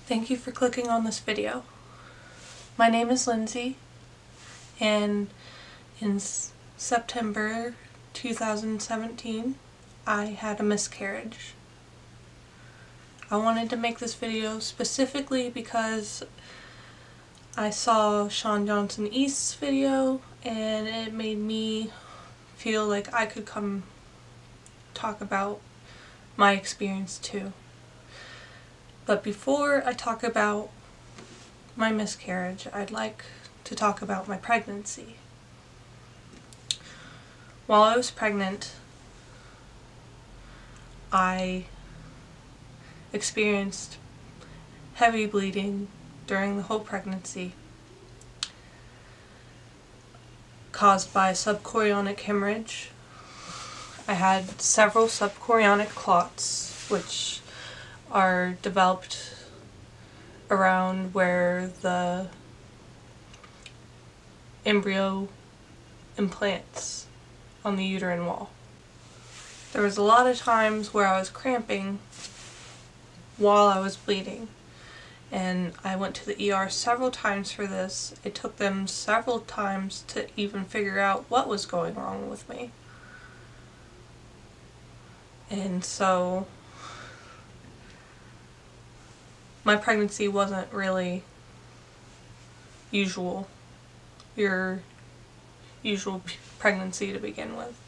Thank you for clicking on this video. My name is Lindsay, and in September 2017 I had a miscarriage. I wanted to make this video specifically because I saw Sean Johnson East's video and it made me feel like I could come talk about my experience too. But before I talk about my miscarriage, I'd like to talk about my pregnancy. While I was pregnant, I experienced heavy bleeding during the whole pregnancy, caused by subchorionic hemorrhage. I had several subchorionic clots, which are developed around where the embryo implants on the uterine wall. There was a lot of times where I was cramping while I was bleeding, and I went to the ER several times for this. It took them several times to even figure out what was going wrong with me. And so my pregnancy wasn't really your usual pregnancy to begin with.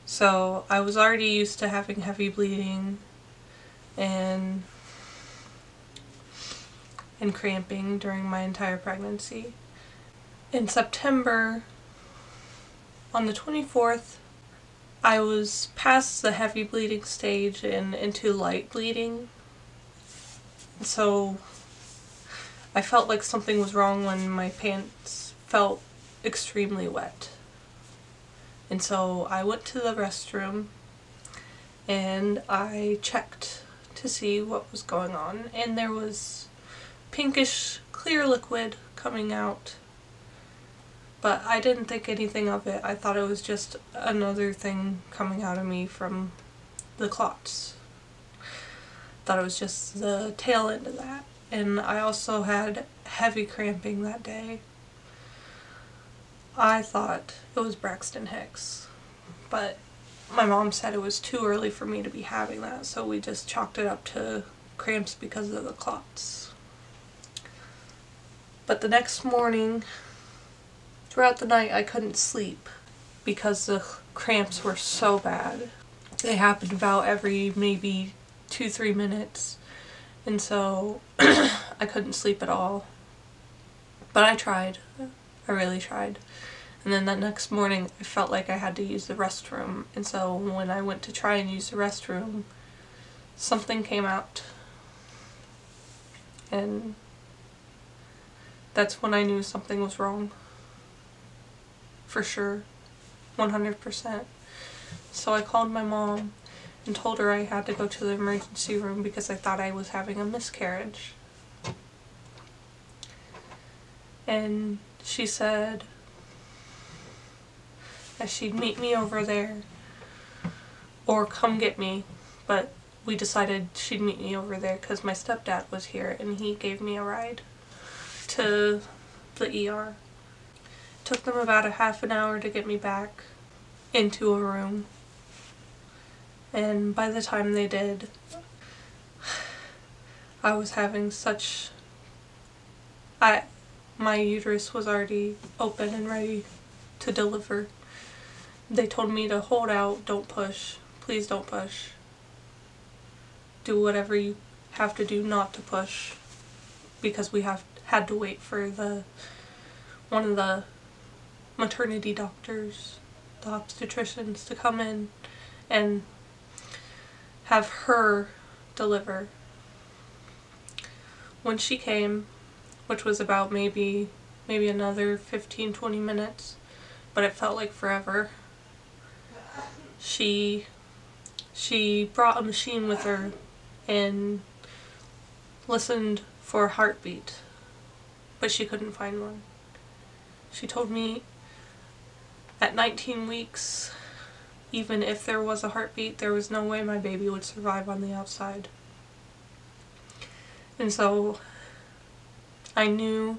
So I was already used to having heavy bleeding and cramping during my entire pregnancy. In September, on the 24th, I was past the heavy bleeding stage and into light bleeding. So I felt like something was wrong when my pants felt extremely wet. And so I went to the restroom and I checked to see what was going on, and there was pinkish clear liquid coming out. But I didn't think anything of it. I thought it was just another thing coming out of me from the clots. Thought it was just the tail end of that. And I also had heavy cramping that day. I thought it was Braxton Hicks, but my mom said it was too early for me to be having that, so we just chalked it up to cramps because of the clots. But the next morning, throughout the night, I couldn't sleep because the cramps were so bad. They happened about every maybe 2-3 minutes, and so I couldn't sleep at all. But I tried. I really tried. And then that next morning I felt like I had to use the restroom, and so when I went to try and use the restroom, something came out. And that's when I knew something was wrong. For sure. 100%. So I called my mom and told her I had to go to the emergency room because I thought I was having a miscarriage. And she said that she'd meet me over there or come get me, but we decided she'd meet me over there because my stepdad was here and he gave me a ride to the ER. It took them about a half an hour to get me back into a room, and by the time they did, I was having my uterus was already open and ready to deliver. They told me to hold out, don't push, please don't push. Do whatever you have to do not to push, because we had to wait for one of the maternity doctors, the obstetricians, to come in and have her deliver. When she came, which was about maybe another 15-20 minutes, but it felt like forever, she brought a machine with her and listened for a heartbeat, but she couldn't find one. She told me at 19 weeks even if there was a heartbeat, there was no way my baby would survive on the outside. And so I knew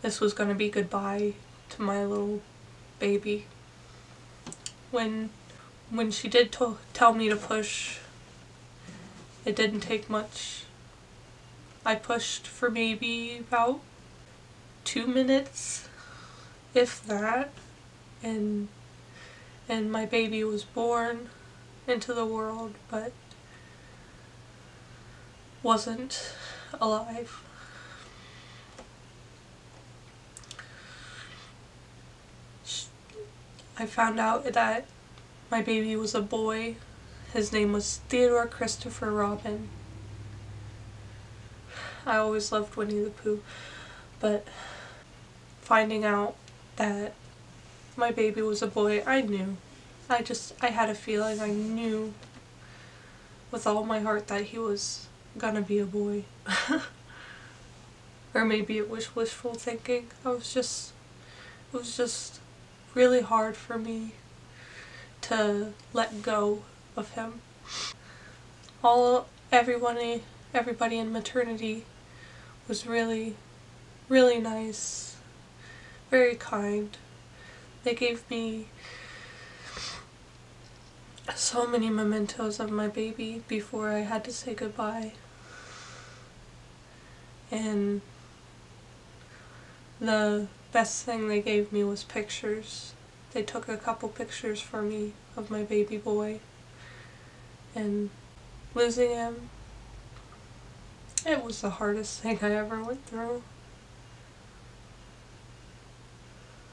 this was going to be goodbye to my little baby. When she did tell me to push, it didn't take much. I pushed for maybe about 2 minutes, if that, and my baby was born into the world, but wasn't alive. I found out that my baby was a boy. His name was Theodore Christopher Robin. I always loved Winnie the Pooh, but finding out that my baby was a boy, I knew. I had a feeling, I knew with all my heart that he was gonna be a boy. Or maybe it was wishful thinking. It was just really hard for me to let go of him. Everybody in maternity was really, really nice, very kind. They gave me so many mementos of my baby before I had to say goodbye. And the best thing they gave me was pictures. They took a couple pictures for me of my baby boy. And losing him, it was the hardest thing I ever went through.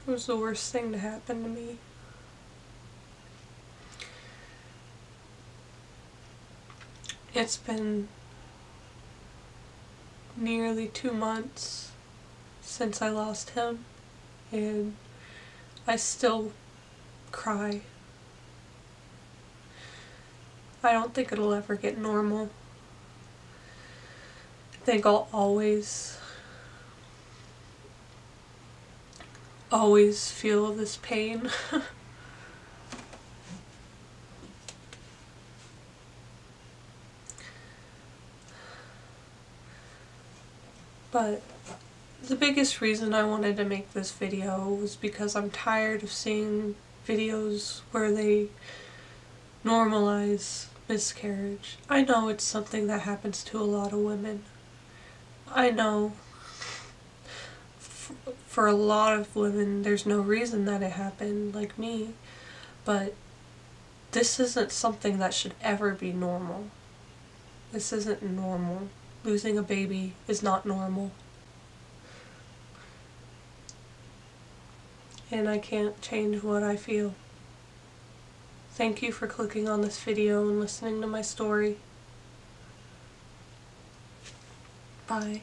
It was the worst thing to happen to me. It's been nearly 2 months since I lost him, and I still cry. I don't think it'll ever get normal. I think I'll always feel this pain. But the biggest reason I wanted to make this video was because I'm tired of seeing videos where they normalize miscarriage. I know it's something that happens to a lot of women. I know for a lot of women there's no reason that it happened, like me, but this isn't something that should ever be normal. This isn't normal. Losing a baby is not normal. And I can't change what I feel. Thank you for clicking on this video and listening to my story. Bye.